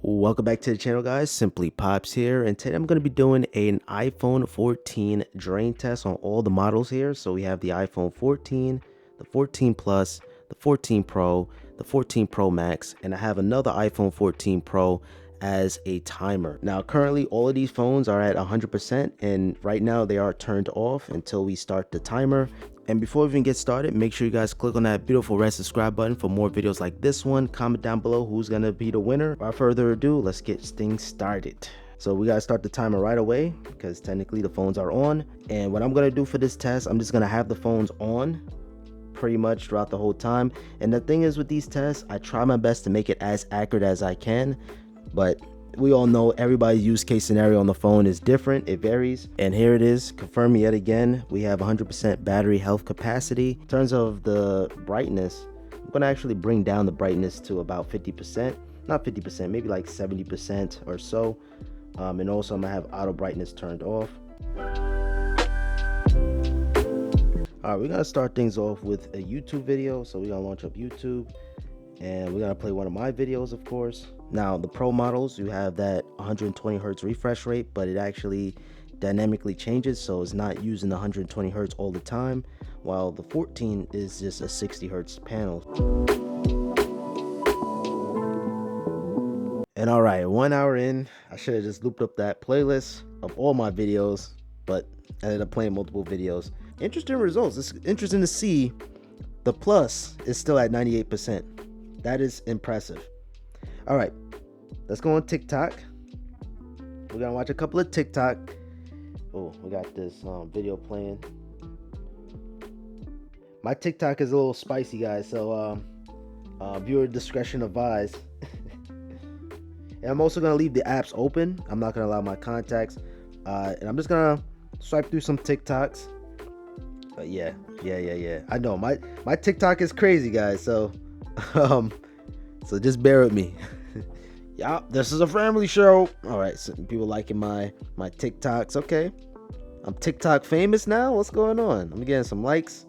Welcome back to the channel, guys. Simplypops here, and today I'm going to be doing an iPhone 14 drain test on all the models here. So we have the iPhone 14, the 14 Plus, the 14 Pro, the 14 Pro Max, and I have another iPhone 14 Pro as a timer. Now currently all of these phones are at 100%, and right now they are turned off until we start the timer. And before we even get started, make sure you guys click on that beautiful red subscribe button for more videos like this one. Comment down below who's gonna be the winner. Without further ado, let's get things started. So we gotta start the timer right away because technically the phones are on. And what I'm gonna do for this test, I'm just gonna have the phones on pretty much throughout the whole time. And the thing is with these tests, I try my best to make it as accurate as I can, but we all know everybody's use case scenario on the phone is different. It varies. And here it is, confirming yet again, we have 100% battery health capacity. In terms of the brightness, I'm gonna actually bring down the brightness to about 50%, not 50%, maybe like 70% or so. And also I'm gonna have auto brightness turned off. All right, we're gonna start things off with a YouTube video. So we're gonna launch up YouTube and we're gonna play one of my videos, of course. Now the Pro models, you have that 120 hertz refresh rate, but it actually dynamically changes, so it's not using the 120 hertz all the time, while the 14 is just a 60 hertz panel. And all right, 1 hour in, I should have just looped up that playlist of all my videos, but I ended up playing multiple videos. Interesting results. It's interesting to see the Plus is still at 98%. That is impressive. All right, let's go on TikTok. We're gonna watch a couple of TikTok. Oh, we got this video playing. My TikTok is a little spicy, guys, so viewer discretion advised. And I'm also gonna leave the apps open. I'm not gonna allow my contacts, and I'm just gonna swipe through some TikToks. But yeah. I know my TikTok is crazy, guys. So, so just bear with me. Yeah, this is a family show. All right, so people liking my TikToks. Okay, I'm TikTok famous now. What's going on? I'm getting some likes.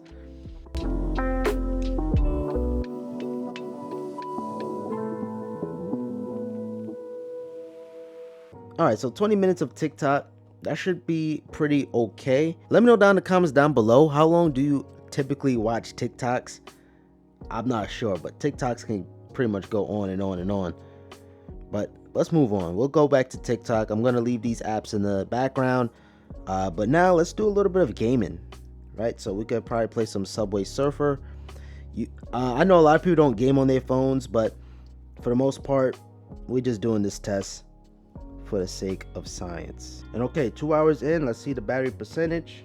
All right, so 20 minutes of TikTok. That should be pretty okay. Let me know down in the comments down below, how long do you typically watch TikToks? I'm not sure, but TikToks can pretty much go on and on and on. But let's move on. We'll go back to TikTok. I'm gonna leave these apps in the background, but now let's do a little bit of gaming, right? So we could probably play some Subway Surfer. I know a lot of people don't game on their phones, but for the most part, we're just doing this test for the sake of science. And okay, 2 hours in, let's see the battery percentage.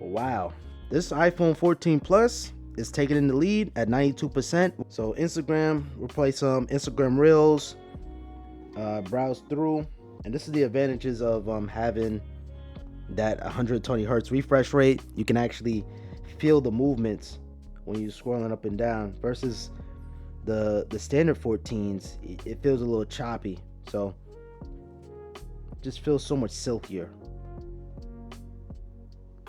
Wow, this iPhone 14 Plus is taking in the lead at 92%. So Instagram, we'll play some Instagram Reels, browse through, and this is the advantages of having that 120 hertz refresh rate. You can actually feel the movements when you're scrolling up and down versus the standard 14s. It feels a little choppy, so just feels so much silkier.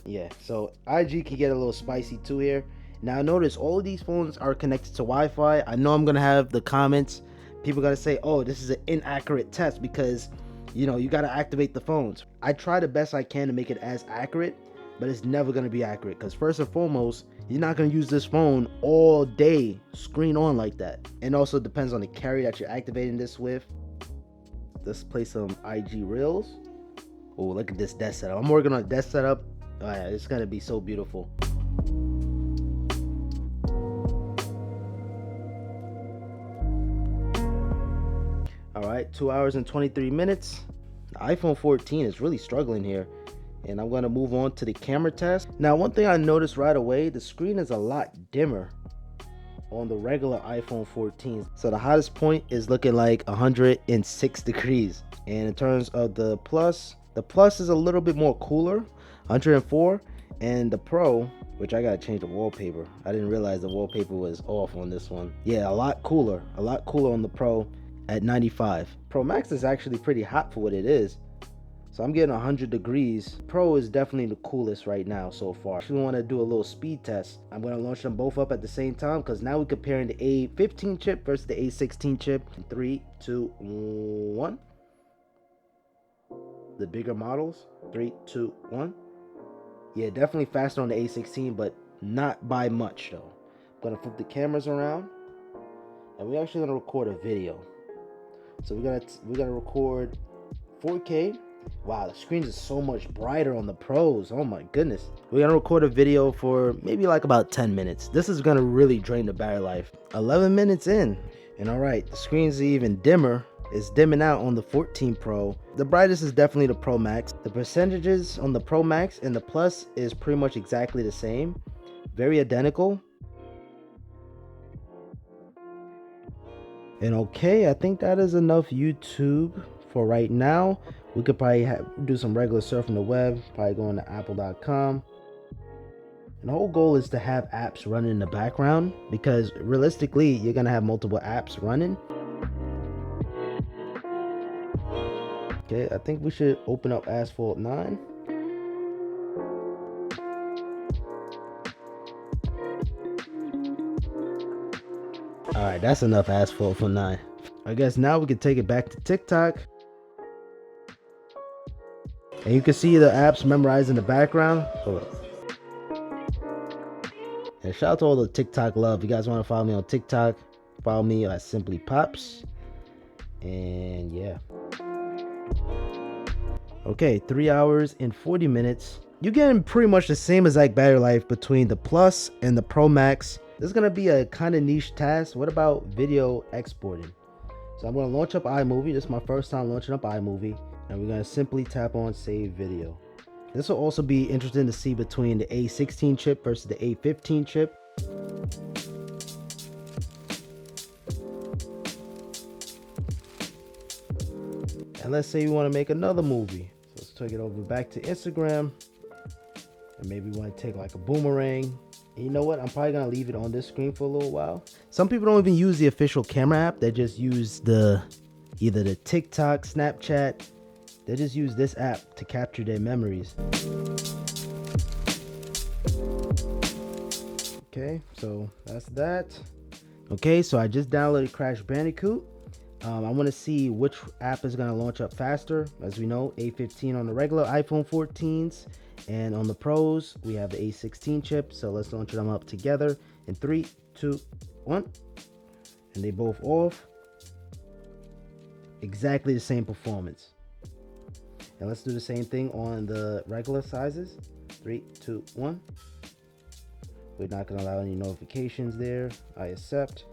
Yeah, so IG can get a little spicy too here. Now notice all of these phones are connected to Wi-Fi. I know I'm gonna have the comments, people gotta say, oh, this is an inaccurate test because you gotta activate the phones. I try the best I can to make it as accurate, but it's never gonna be accurate because first and foremost, you're not gonna use this phone all day screen on like that. And also it depends on the carrier that you're activating this with. Let's play some IG Reels. Oh, look at this desk setup. I'm working on a desk setup. Oh yeah, it's gonna be so beautiful. All right, 2 hours and 23 minutes. The iPhone 14 is really struggling here. And I'm gonna move on to the camera test. Now, one thing I noticed right away, the screen is a lot dimmer on the regular iPhone 14. So the hottest point is looking like 106 degrees. And in terms of the Plus is a little bit more cooler, 104. And the Pro, which I gotta change the wallpaper. I didn't realize the wallpaper was off on this one. Yeah, a lot cooler on the Pro at 95. Pro Max is actually pretty hot for what it is. So I'm getting 100 degrees. Pro is definitely the coolest right now so far. If we want to do a little speed test, I'm going to launch them both up at the same time, because now we're comparing the A15 chip versus the A16 chip. 3, 2, 1. The bigger models. 3, 2, 1. Yeah, definitely faster on the A16, but not by much though. I'm going to flip the cameras around, and we're actually going to record a video. So we're gonna record 4K. Wow, the screens are so much brighter on the Pros. Oh my goodness. We're gonna record a video for maybe like about 10 minutes. This is gonna really drain the battery life. 11 minutes in. And all right, the screen's even dimmer. It's dimming out on the 14 Pro. The brightest is definitely the Pro Max. The percentages on the Pro Max and the Plus is pretty much exactly the same. Very identical. And okay, I think that is enough YouTube for right now. We could probably do some regular surfing the web, probably going to apple.com. And the whole goal is to have apps running in the background, because realistically, you're going to have multiple apps running. Okay, I think we should open up Asphalt 9. Alright, that's enough Asphalt for 9. I guess now we can take it back to TikTok. And you can see the apps memorized in the background. Hold up. And shout out to all the TikTok love. If you guys want to follow me on TikTok, follow me at Simplypops. And yeah. Okay, 3 hours and 40 minutes. You're getting pretty much the same exact battery life between the Plus and the Pro Max. This is going to be a kind of niche task. What about video exporting? So I'm going to launch up iMovie. This is my first time launching up iMovie. And we're going to simply tap on Save Video. This will also be interesting to see between the A16 chip versus the A15 chip. And let's say you want to make another movie. So let's take it over back to Instagram. And maybe we want to take like a boomerang. And you know what? I'm probably going to leave it on this screen for a little while. Some people don't even use the official camera app. They just use either the TikTok, Snapchat. They just use this app to capture their memories. Okay, so that's that. Okay, so I just downloaded Crash Bandicoot. I want to see which app is going to launch up faster. As we know, A15 on the regular iPhone 14s, and on the Pros, we have the A16 chip. So let's launch them up together in 3, 2, 1. And they both off. Exactly the same performance. And let's do the same thing on the regular sizes. 3, 2, 1. We're not going to allow any notifications there. I accept.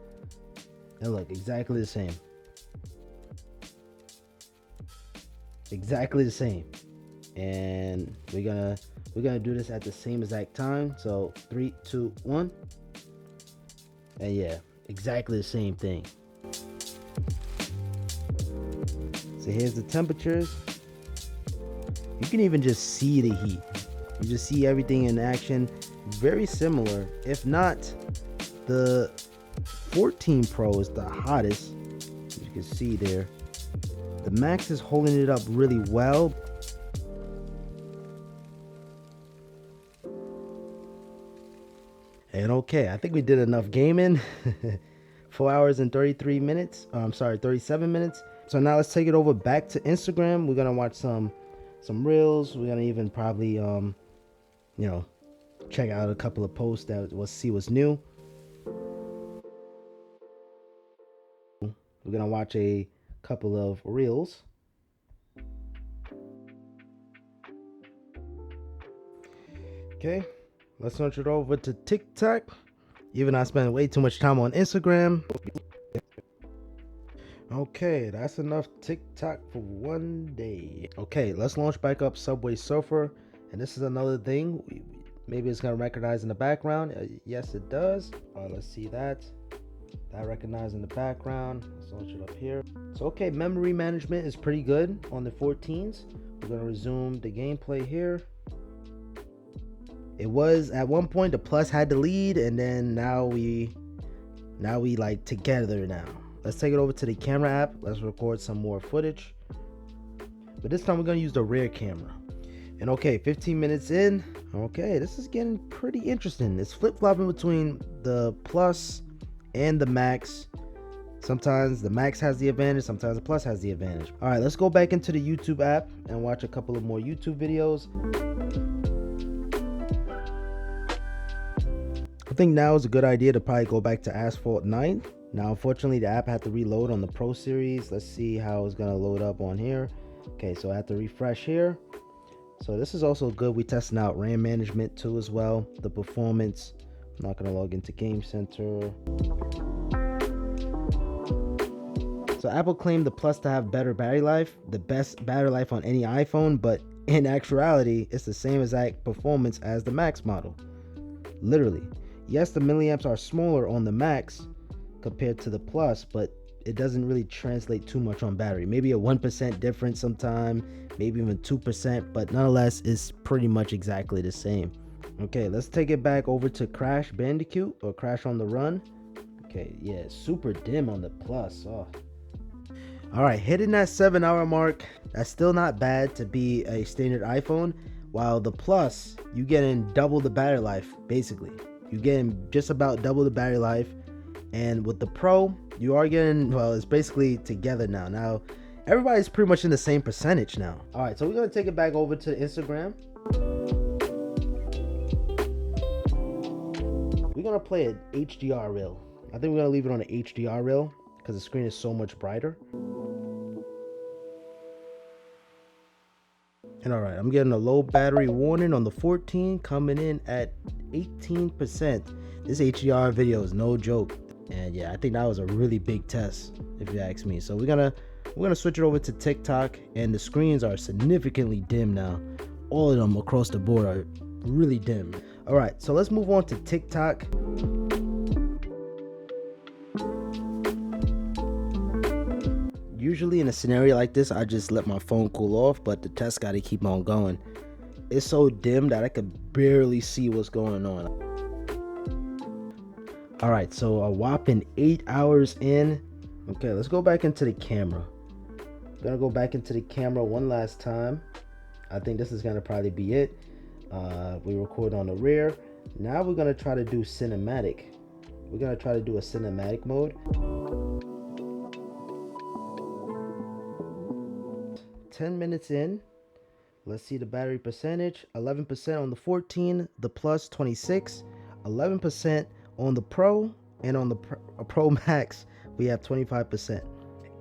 And look, exactly the same. Exactly the same. And we're gonna do this at the same exact time. So 3, 2, 1. And yeah, exactly the same thing. So here's the temperatures. You can even just see the heat. You just see everything in action. Very similar. If not, the 14 Pro is the hottest. As you can see there. The Max is holding it up really well. And okay, I think we did enough gaming. 4 hours and 33 minutes. I'm sorry, 37 minutes. So now let's take it over back to Instagram. We're gonna watch some reels. We're gonna even probably check out a couple of posts that we'll see what's new. We're gonna watch a couple of reels. Okay, let's launch it over to TikTok. Even I spend way too much time on Instagram. Okay, that's enough TikTok for one day. Okay, let's launch back up Subway Surfer. And this is another thing. Maybe it's gonna recognize in the background. Yes, it does. All right, let's see that. That recognized in the background. Let's launch it up here. So okay, memory management is pretty good on the 14s. We're gonna resume the gameplay here. It was at one point the Plus had the lead, and then now we like together now. Let's take it over to the camera app. Let's record some more footage. but this time we're gonna use the rear camera. And okay, 15 minutes in, okay, this is getting pretty interesting. It's flip-flopping between the Plus and the Max. Sometimes the Max has the advantage, sometimes the Plus has the advantage. All right, let's go back into the YouTube app and watch a couple of more YouTube videos. I think now is a good idea to probably go back to Asphalt 9. Now, unfortunately, the app had to reload on the Pro Series. Let's see how it's gonna load up on here. Okay, so I have to refresh here. So this is also good. We testing out RAM management too as well. The performance. I'm not gonna log into Game Center. So Apple claimed the Plus to have better battery life, the best battery life on any iPhone, but in actuality, it's the same exact performance as the Max model. Literally. Yes, the milliamps are smaller on the Max compared to the Plus, but it doesn't really translate too much on battery. Maybe a 1% difference sometime, maybe even 2%, but nonetheless, it's pretty much exactly the same. Okay, let's take it back over to Crash Bandicoot or Crash on the Run. Okay, yeah, super dim on the Plus. Oh. All right, hitting that 7-hour mark. That's still not bad to be a standard iPhone. While the Plus, you getting double the battery life, basically. You're getting just about double the battery life. And with the Pro, you are getting, well, it's basically together now. Now, everybody's pretty much in the same percentage now. All right, so we're gonna take it back over to Instagram. We're gonna play an HDR reel. I think we're gonna leave it on an HDR reel because the screen is so much brighter. And all right, I'm getting a low battery warning on the 14 coming in at 18%. This HDR video is no joke. And yeah, I think that was a really big test, if you ask me. So we're gonna switch it over to TikTok, and the screens are significantly dim now. All of them across the board are really dim. All right, so let's move on to TikTok. Usually in a scenario like this, I just let my phone cool off, but the test got to keep on going. It's so dim that I could barely see what's going on. All right, so a whopping 8 hours in. Okay, let's go back into the camera. I'm gonna go back into the camera one last time. I think this is gonna probably be it. We record on the rear. Now we're gonna try to do cinematic. We're gonna try to do a cinematic mode. 10 minutes in. Let's see the battery percentage. 11% on the 14, the Plus 26, 11% on the Pro, and on the Pro Max we have 25%.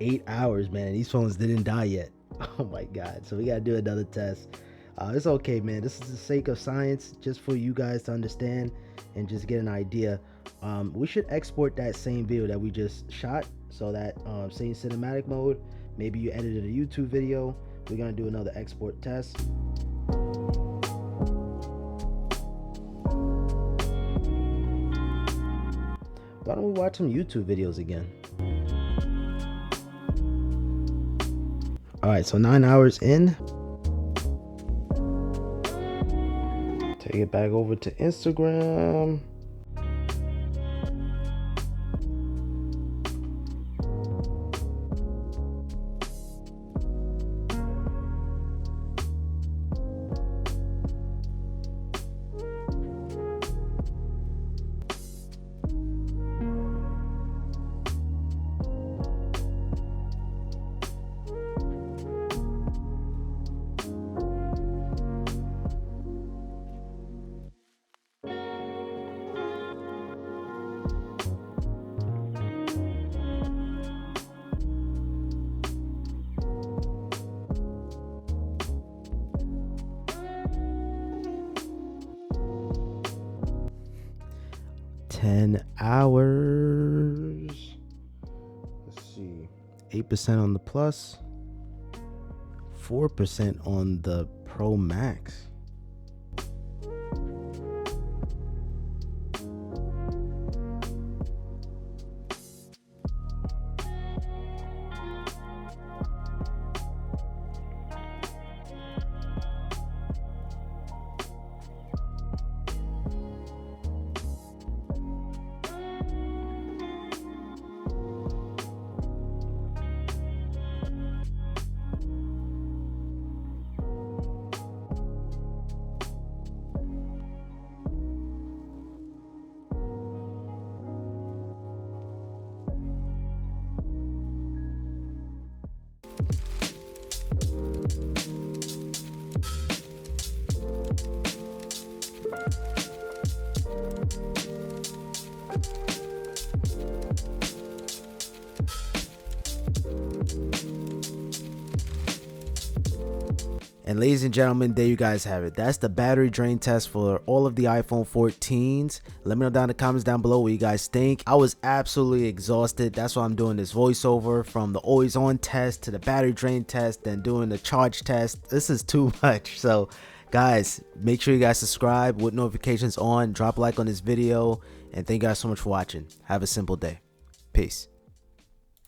8 hours, man. These phones didn't die yet. Oh my god. So we gotta do another test. It's okay, man. This is the sake of science, just for you guys to understand and just get an idea. We should export that same video that we just shot, so that same cinematic mode. Maybe you edited a YouTube video. We're gonna do another export test. Why don't we watch some YouTube videos again? All right, so 9 hours in. Take it back over to Instagram. $10. Let's see. 8% on the Plus, 4% on the Pro Max. And ladies and gentlemen, there you guys have it. That's the battery drain test for all of the iPhone 14s. Let me know down in the comments down below what you guys think. I was absolutely exhausted. That's why I'm doing this voiceover, from the always on test to the battery drain test, then doing the charge test. This is too much. So guys, make sure you guys subscribe with notifications on, drop a like on this video, and thank you guys so much for watching. Have a simple day. Peace.